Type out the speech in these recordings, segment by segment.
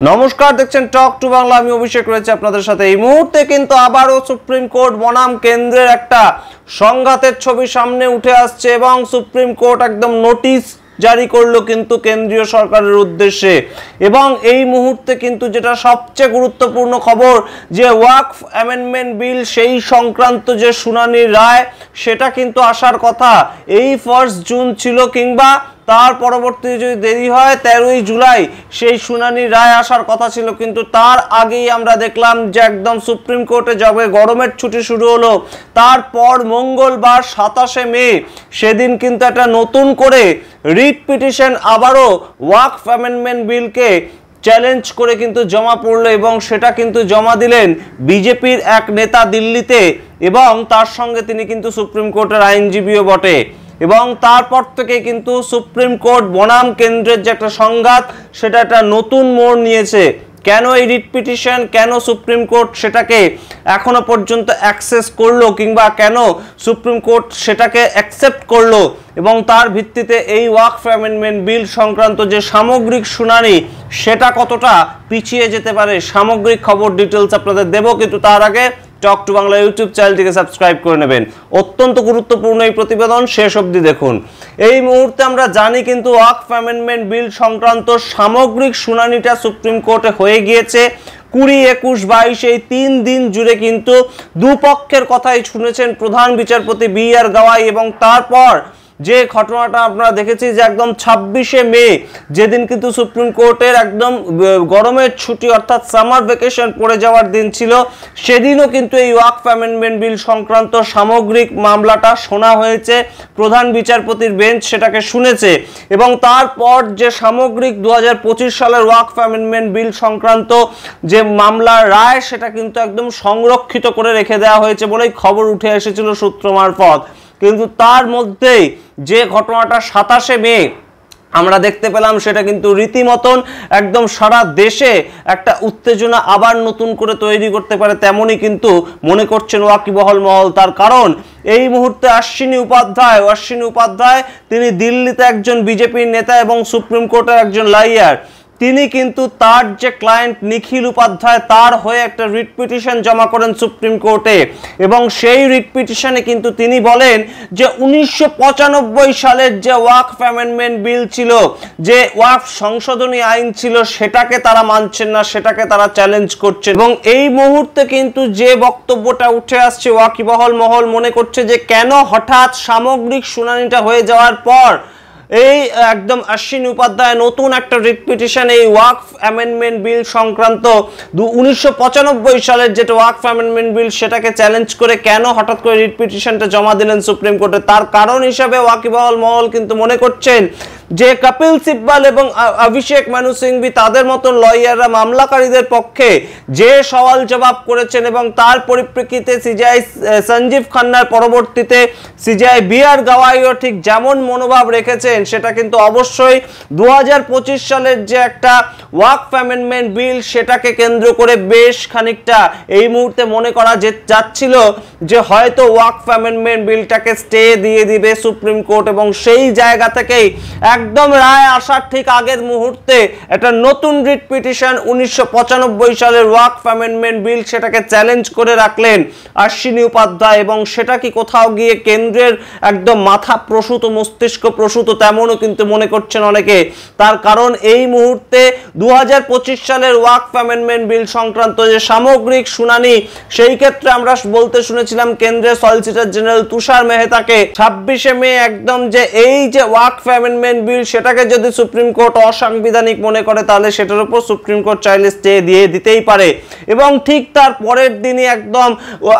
নমস্কার, দেখছেন talk to Bangla. আমি অভিষেক রয়েছে আপনাদের সাথে। এই মুহূর্তে কিন্তু আবারও সুপ্রিম কোর্ট বনাম কেন্দ্রের একটা সংঘাতের ছবি সামনে উঠে আসছে এবং সুপ্রিম কোর্ট একদম নোটিশ জারি করলো কিন্তু কেন্দ্রীয় সরকারের উদ্দেশ্যে। এবং এই মুহূর্তে কিন্তু যেটা সবচেয়ে গুরুত্বপূর্ণ খবর, যে ওয়াকফ অ্যামেন্ডমেন্ট বিল সেই সংক্রান্ত যে শুনানির রায় সেটা কিন্তু আসার কথা এই 1 জুন ছিল, কিংবা তার পরবর্তী যদি দেরি হয় 13ই জুলাই সেই শুনানির রায় আসার কথা ছিল। কিন্তু তার আগেই আমরা দেখলাম যে একদম সুপ্রিম কোর্টে যবে গরমের ছুটি শুরু হলো, তারপর মঙ্গলবার 27শে মে সেদিন কিন্তু একটা নতুন করে রিট পিটিশন আবারও ওয়াকফ অ্যামেন্ডমেন্ট বিলকে চ্যালেঞ্জ করে কিন্তু জমা পড়লো এবং সেটা কিন্তু জমা দিলেন বিজেপির এক নেতা দিল্লিতে, এবং তার সঙ্গে তিনি কিন্তু সুপ্রিম কোর্টের আইনজীবীও বটে। এবং তারপর থেকে কিন্তু সুপ্রিম কোর্ট বনাম কেন্দ্রের যে একটা সংঘাত সেটা একটা নতুন মোড় নিয়েছে। কেন এই রিট পিটিশন, কেন সুপ্রিম কোর্ট সেটাকে এখনো পর্যন্ত অ্যাক্সেস করলো, কিংবা কেন সুপ্রিম কোর্ট সেটাকে অ্যাকসেপ্ট করলো, এবং তার ভিত্তিতে এই ওয়াকফ অ্যামেন্ডমেন্ট বিল সংক্রান্ত যে সামগ্রিক শুনানি সেটা কতটা পিছিয়ে যেতে পারে, সামগ্রিক খবর ডিটেলস আপনাদের দেবো। কিন্তু তার আগে টক টু বাংলা ইউটিউব চ্যানেলটিকে সাবস্ক্রাইব করে নেবেন। অত্যন্ত গুরুত্বপূর্ণ এই প্রতিবেদন, শেষ অবধি দেখুন। এই মুহূর্তে আমরা জানি কিন্তু ওয়াকফ অ্যামেন্ডমেন্ট বিল সংক্রান্ত সামগ্রিক শুনানিটা সুপ্রিম কোর্টে হয়ে গিয়েছে। 20, 21, 22 এই 3 দিন জুড়ে কিন্তু দুপক্ষের কথাই শুনেছেন প্রধান বিচারপতি বি.আর. গাওয়াই। এবং তারপর যে ঘটনাটা আমরা দেখেছি যে একদম 26শে মে যেদিন কিন্তু সুপ্রিম কোর্টের একদম গরমের ছুটি অর্থাৎ সামার ভ্যাকেশন পড়ে যাওয়ার দিন ছিল, সেদিনও কিন্তু এই ওয়াকফ অ্যামেন্ডমেন্ট বিল সংক্রান্ত সামগ্রিক মামলাটা শোনা হয়েছে। প্রধান বিচারপতির বেঞ্চ সেটাকে শুনেছে এবং তারপর যে সামগ্রিক 2025 সালের ওয়াকফ অ্যামেন্ডমেন্ট বিল সংক্রান্ত যে মামলার রায় সেটা কিন্তু একদম সংরক্ষিত করে রেখে দেওয়া হয়েছে বলেই খবর উঠে এসেছিল সূত্র মারফত। কিন্তু তার মধ্যেই যে ঘটনাটা 27শে মে আমরা দেখতে পেলাম সেটা কিন্তু রীতিমতন একদম সারা দেশে একটা উত্তেজনা আবার নতুন করে তৈরি করতে পারে, তেমনই কিন্তু মনে করছেন ওয়াকিবহল মহল। তার কারণ এই মুহূর্তে অশ্বিনী উপাধ্যায় তিনি দিল্লিতে একজন বিজেপির নেতা এবং সুপ্রিম কোর্টের একজন লয়ার। তিনি কিন্তু তার যে ক্লায়েন্ট নিখিল উপাধ্যায় তার হয়ে একটা রিট পিটিশন জমা করেন সুপ্রিম কোর্টে। এবং সেই রিট পিটিশনে কিন্তু তিনি বলেন যে 1995 সালের যে ওয়াকফ অ্যামেন্ডমেন্ট বিল ছিল, যে ওয়াকফ সংশোধনী আইন ছিল, সেটাকে তারা মানছেন না, সেটাকে তারা চ্যালেঞ্জ করছে। এবং এই মুহূর্তে কিন্তু যে বক্তব্যটা উঠে আসছে, ওয়াকিবহল মহল মনে করছে যে কেন হঠাৎ সামগ্রিক শুনানিটা হয়ে যাওয়ার পর এই একদম অশ্বিনী উপাধ্যায় নতুন একটা রিট পিটিশন এই ওয়াকফ অ্যামেন্ডমেন্ট বিল সংক্রান্ত 1995 সালের যেটা ওয়াকফ অ্যামেন্ডমেন্ট বিল সেটাকে চ্যালেঞ্জ করে কেন হঠাৎ করে রিট পিটিশনটা জমা দিলেন সুপ্রিম কোর্টে। তার কারণ হিসাবে ওয়াকিবহল মহল কিন্তু মনে করছেন যে কপিল সিব্বল এবং অভিষেক মানু সিংভি তাদের মতো লয়াররা মামলাকারীদের পক্ষে যে সওয়াল জবাব করেছেন এবং তার পরিপ্রেক্ষিতে সিজিআই সঞ্জীব খান্নার পরবর্তীতে সিজিআই বি.আর. গাওয়াইও ঠিক যেমন মনোভাব রেখেছেন, সেটা কিন্তু অবশ্যই 2025 সালের যে একটা ওয়াকফ অ্যামেন্ডমেন্ট বিল সেটাকে কেন্দ্র করে বেশ খানিকটা এই মুহূর্তে মনে করা যাচ্ছিল যে হয়তো ওয়াকফ অ্যামেন্ডমেন্ট বিলটাকে স্টে দিয়ে দিবে সুপ্রিম কোর্ট। এবং সেই জায়গা থেকেই একদম রায় আসার ঠিক আগের মুহূর্তে একটা নতুন রিট পিটিশন 1995 সালের ওয়াকফ অ্যামেন্ডমেন্ট বিল সেটাকে চ্যালেঞ্জ করে রাখলেন অশ্বিনী উপাধ্যায়। এবং সেটা কি কোথাও গিয়ে কেন্দ্রের একদম মাথা প্রসূত, মস্তিষ্ক প্রসূত, তেমনও কিন্তু মনে করছেন অনেকে। তার কারণ এই মুহূর্তে 2025 সালের ওয়াকফ অ্যামেন্ডমেন্ট বিল সংক্রান্ত যে সামগ্রিক শুনানি, সেই ক্ষেত্রে আমরা বলতে শুনেছিলাম কেন্দ্রের সলিসিটর জেনারেল তুষার মেহতাকে 26শে মে একদম যে এই যে ওয়াকফ অ্যামেন্ডমেন্ট বিল সেটাকে যদি সুপ্রিম কোর্ট অসাংবিধানিক মনে করে তাহলে সেটার উপর সুপ্রিম কোর্ট চাইলে স্টে দিয়ে দিতেই পারে। এবং ঠিক তার পরের দিনই একদম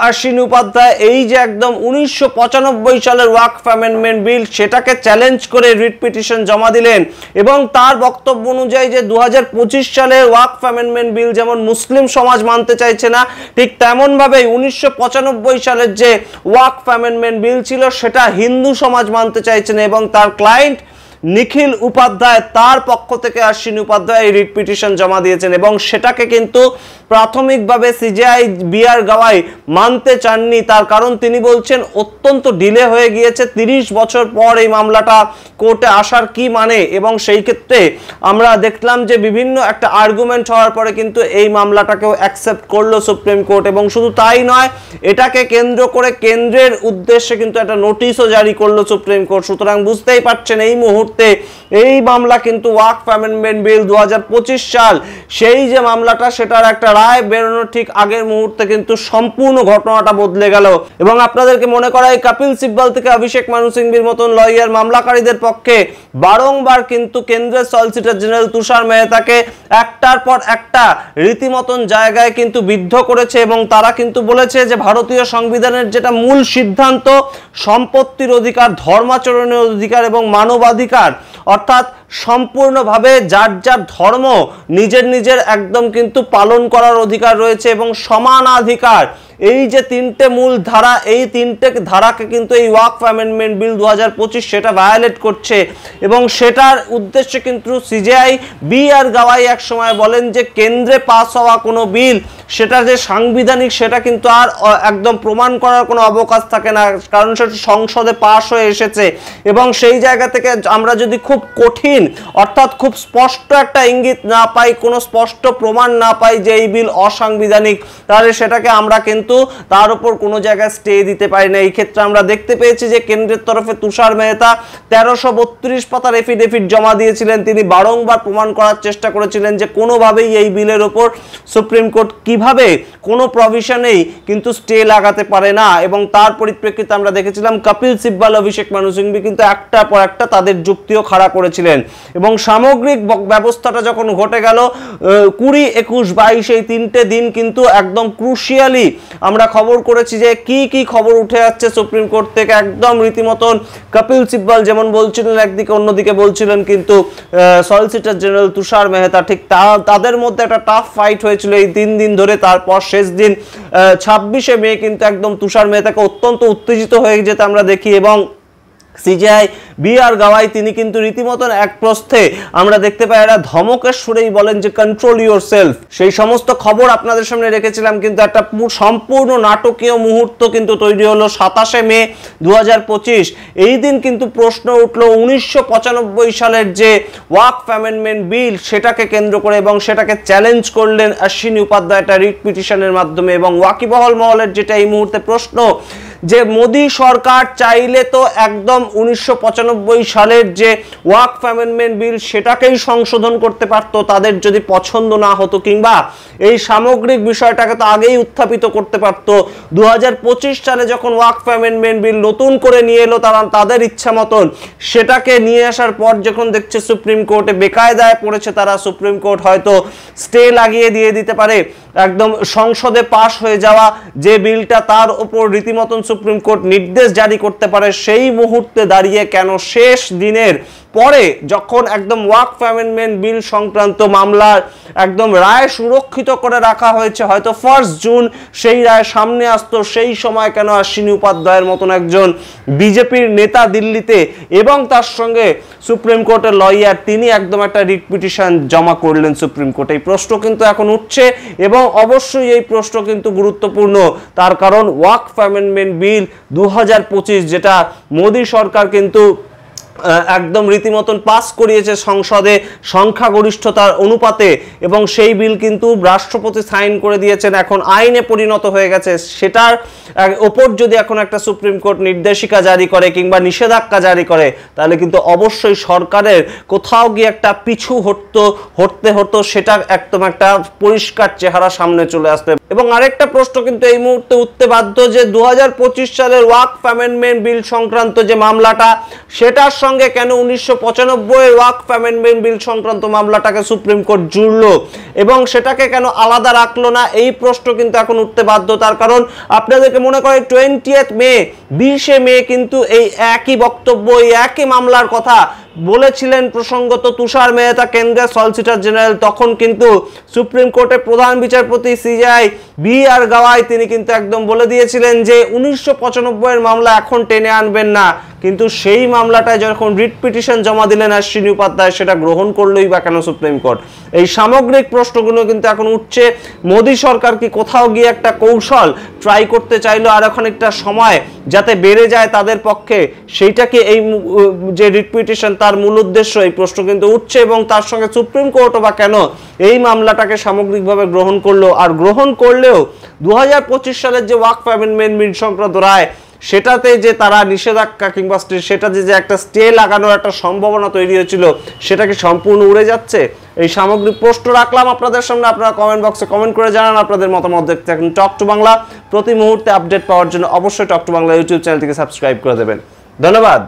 অশ্বিনী উপাধ্যায় এই যে একদম 1995 সালের ওয়াকফ অ্যামেন্ডমেন্ট বিল সেটাকে চ্যালেঞ্জ করে রিট পিটিশন জমা দিলেন। এবং তার বক্তব্য অনুযায়ী যে 2025 সালের ওয়াকফ অ্যামেন্ডমেন্ট বিল যেমন মুসলিম সমাজ মানতে চাইছে না, ঠিক তেমন ভাবে 1995 সালের যে ওয়াকফ অ্যামেন্ডমেন্ট বিল ছিল সেটা হিন্দু সমাজ মানতে চাইছে না। এবং তার ক্লায়েন্ট নিখিল উপাধ্যায় তার পক্ষ থেকে অশ্বিনী উপাধ্যায় এই রিট পিটিশন জমা দিয়েছেন এবং সেটাকে কিন্তু প্রাথমিকভাবে সিজেআই বি.আর. গাওয়াই মানতে চাননি। তার কারণ তিনি বলছেন অত্যন্ত ডিলে হয়ে গিয়েছে, 30 বছর পর এই মামলাটা কোর্টে আসার কি মানে, এবং সেই ক্ষেত্রে আমরা দেখলাম যে বিভিন্ন একটা আর্গুমেন্ট হওয়ার পরে কিন্তু এই মামলাটাকেও অ্যাকসেপ্ট করলো সুপ্রিম কোর্ট। এবং শুধু তাই নয়, এটাকে কেন্দ্র করে কেন্দ্রের উদ্দেশ্যে কিন্তু একটা নোটিশও জারি করলো সুপ্রিম কোর্ট। সুতরাং বুঝতেই পারছেন এই মুহূর্তে এই মামলা কিন্তু ওয়াকফ অ্যামেন্ডমেন্ট বিল 2025 সাল সেই যে মামলাটা সেটার একটা রায় বেরোনোর ঠিক আগের মুহূর্তে কিন্তু সম্পূর্ণ ঘটনাটা বদলে গেল। এবং আপনাদেরকে মনে করাই কপিল সিব্বল থেকে অভিষেক মানু সিংভির মতন লয়ার মামলাকারীদের পক্ষে বারংবার কিন্তু কেন্দ্রের সলিসিটর জেনারেল তুষার মেহতাকে একটার পর একটা রীতিমতন জায়গায় কিন্তু বিদ্ধ করেছে এবং তারা কিন্তু বলেছে যে ভারতীয় সংবিধানের যেটা মূল সিদ্ধান্ত সম্পত্তির অধিকার, ধর্মাচরণের অধিকার এবং মানবাধিকার, অর্থাৎ সম্পূর্ণভাবে যার যার ধর্ম নিজের নিজের একদম কিন্তু পালন করার অধিকার রয়েছে এবং সমানাধিকার, এই যে তিনটে মূল ধারা, এই তিনটে ধারাকে কিন্তু এই ওয়াকফ অ্যামেন্ডমেন্ট বিল 2025 সেটা ভায়োলেট করছে। এবং সেটার উদ্দেশ্যে কিন্তু সিজেআই বি.আর. গাওয়াই এক সময় বলেন যে কেন্দ্রে পাস হওয়া কোনো বিল সেটা যে সাংবিধানিক সেটা কিন্তু আর একদম প্রমাণ করার কোনো অবকাশ থাকে না, কারণ সেটা সংসদে পাস হয়ে এসেছে। এবং সেই জায়গা থেকে আমরা যদি খুব কঠিন অর্থাৎ খুব স্পষ্ট একটা ইঙ্গিত না পাই, কোনো স্পষ্ট প্রমাণ না পাই যে এই বিল অসাংবিধানিক, তাহলে সেটাকে আমরা কিন্তু তার উপর কোনো জায়গায় স্টে দিতে পারি না। এই ক্ষেত্রে আমরা দেখতে পেয়েছি যে কেন্দ্রের তরফে তুষার মেহতা 1332 পাতার এফিডেভিট জমা দিয়েছিলেন। তিনি বারংবার প্রমাণ করার চেষ্টা করেছিলেন যে কোনোভাবেই এই বিলের ওপর সুপ্রিম কোর্ট কিভাবে কোনো প্রভিশনেই কিন্তু স্টে লাগাতে পারে না। এবং তার পরিপ্রেক্ষিতে আমরা দেখেছিলাম কপিল সিব্বল, অভিষেক মানু সিংভি কিন্তু একটার পর একটা তাদের যুক্তিও খাড়া করেছিলেন। এবং সামগ্রিক ব্যবস্থাটা যখন ঘটে গেল 20, 21, 22 এই তিনটে দিন কিন্তু একদম ক্রুশিয়ালি আমরা খবর করেছি যে কি কি খবর উঠে যাচ্ছে সুপ্রিম কোর্ট থেকে। একদম রীতিমতন কপিল সিব্বল যেমন বলছিলেন একদিকে, অন্যদিকে বলছিলেন কিন্তু সলিসিটর জেনারেল তুষার মেহতা। ঠিক তাদের মধ্যে একটা টাফ ফাইট হয়েছিল এই 3 দিন ধরে। তারপর শেষ দিন 26শে মে কিন্তু একদম তুষার মেহতাকে অত্যন্ত উত্তেজিত হয়ে যেতে আমরা দেখি এবং সিজেআই বি.আর. গাওয়াই তিনি কিন্তু রীতিমতন এক প্রস্থে আমরা দেখতে পাই এরা ধমকের সুরেই বলেন যে কন্ট্রোল ইউর সেলফ। সেই সমস্ত খবর আপনাদের সামনে রেখেছিলাম, কিন্তু একটা সম্পূর্ণ নাটকীয় মুহূর্ত কিন্তু তৈরি হলো 27শে মে 2025। এই দিন কিন্তু প্রশ্ন উঠলো 1995 সালের যে ওয়াকফ অ্যামেন্ডমেন্ট বিল সেটাকে কেন্দ্র করে এবং সেটাকে চ্যালেঞ্জ করলেন অশ্বিনী উপাধ্যায় একটা রিট পিটিশনের মাধ্যমে। এবং ওয়াকিবহল মহলের যেটা এই মুহূর্তে প্রশ্ন যে মোদি সরকার চাইলে তো একদম 1995 সালের যে ওয়াকফ অ্যামেন্ডমেন্ট বিল সেটাকেই সংশোধন করতে পারত তাদের যদি পছন্দ না হতো, কিংবা এই সামগ্রিক বিষয়টাকে তো আগেই উত্থাপিত করতে পারত। 2025 সালে যখন ওয়াকফ অ্যামেন্ডমেন্ট বিল নতুন করে নিয়ে এলো তারা তাদের ইচ্ছা মতন, সেটাকে নিয়ে আসার পর যখন দেখছে সুপ্রিম কোর্টে বেকায়দায় পড়েছে তারা, সুপ্রিম কোর্ট হয়তো স্টে লাগিয়ে দিয়ে দিতে পারে একদম সংসদে পাশ হয়ে যাওয়া যে বিলটা, তার উপর রীতিমতন সুপ্রিম কোর্ট নির্দেশ জারি করতে পারে। সেই মুহূর্তে দাঁড়িয়ে কেন শেষ দিনের পরে যখন একদম ওয়াকফ অ্যামেন্ডমেন্ট বিল সংক্রান্ত মামলার একদম রায় সুরক্ষিত করে রাখা হয়েছে, হয়তো 1 জুন সেই রায় সামনে আসতো, সেই সময় কেন অশ্বিনী উপাধ্যায়ের মতন একজন বিজেপির নেতা দিল্লিতে এবং তার সঙ্গে সুপ্রিম কোর্টের লয়ার তিনি একদম একটা রিট পিটিশন জমা করলেন সুপ্রিম কোর্টে? এই প্রশ্ন কিন্তু এখন উঠছে এবং অবশ্যই এই প্রশ্ন কিন্তু গুরুত্বপূর্ণ। তার কারণ ওয়াকফ অ্যামেন্ডমেন্ট বিল 2025 যেটা মোদী সরকার কিন্তু একদম রীতিমতন পাস করিয়েছে সংসদে সংখ্যাগরিষ্ঠতার অনুপাতে, এবং সেই বিল কিন্তু রাষ্ট্রপতি সাইন করে দিয়েছেন, এখন আইনে পরিণত হয়ে গেছে। সেটার ওপর যদি এখন একটা সুপ্রিম কোর্ট নির্দেশিকা জারি করে কিংবা নিষেধাজ্ঞা জারি করে, তাহলে কিন্তু অবশ্যই সরকারের কোথাও গিয়ে একটা পিছু হটতে হতো, সেটা একদম একটা পরিষ্কার চেহারা সামনে চলে আসতে। এবং আরেকটা প্রশ্ন কিন্তু এই মুহূর্তে উঠতে বাধ্য যে 2025 সালের ওয়াকফ অ্যামেন্ডমেন্ট বিল সংক্রান্ত যে মামলাটা, সেটার সঙ্গে কেন 1995 এর ওয়াকফ অ্যামেন্ডমেন্ট বিল সংক্রান্ত মামলাটাকে সুপ্রিম কোর্ট জুড়লো এবং সেটাকে কেন আলাদা রাখলো না? এই প্রশ্ন কিন্তু এখন উঠতে বাধ্য। তার কারণ আপনাদেরকে মনে করে 20 মে 20শে মে কিন্তু এই একই বক্তব্য, এই একই মামলার কথা বলেছিলেন প্রসঙ্গত তুষার মেহতা, কেন্দ্রের সলিসিটর জেনারেল। তখন কিন্তু সুপ্রিম কোর্টের প্রধান বিচারপতি সিজেআই বি.আর. গাওয়াই তিনি কিন্তু একদম বলে দিয়েছিলেন যে 1995 এর মামলা এখন টেনে আনবেন না, কিন্তু সেই মামলাটায় যখন রিট পিটিশন জমা দিলেন অশ্বিনী উপাধ্যায়, সেটা গ্রহণ করলোই বা কেন সুপ্রিম কোর্ট? এই সামগ্রিক প্রশ্নগুলো কিন্তু এখন উঠছে। মোদী সরকার কি কোথাও গিয়ে একটা কৌশল ট্রাই করতে চাইলো আরো খানিকটা সময় যাতে বেড়ে যায় তাদের পক্ষে, সেইটাকে এই যে রিট পিটিশন তার মূল উদ্দেশ্য? এই প্রশ্ন কিন্তু উঠছে। এবং তার সঙ্গে সুপ্রিম কোর্টও বা কেন এই মামলাটাকে সামগ্রিকভাবে গ্রহণ করলো? আর গ্রহণ করলেও 2025 সালের যে ওয়াকফ অ্যামেন্ডমেন্ট বিল সংক্রান্ত রায়, সেটাতে যে তারা নিষেধাজ্ঞা কিংবা সেটাতে যে একটা স্টে লাগানোর একটা সম্ভাবনা তৈরি হয়েছিল, সেটা কি সম্পূর্ণ উড়ে যাচ্ছে? এই সামগ্রিক প্রশ্ন রাখলাম আপনাদের সামনে। আপনারা কমেন্ট বক্সে কমেন্ট করে জানান আপনাদের মতামত। দেখতে থাকুন টক টু বাংলা। প্রতি মুহূর্তে আপডেট পাওয়ার জন্য অবশ্যই টক টু বাংলা ইউটিউব চ্যানেলটিকে সাবস্ক্রাইব করে দেবেন। ধন্যবাদ।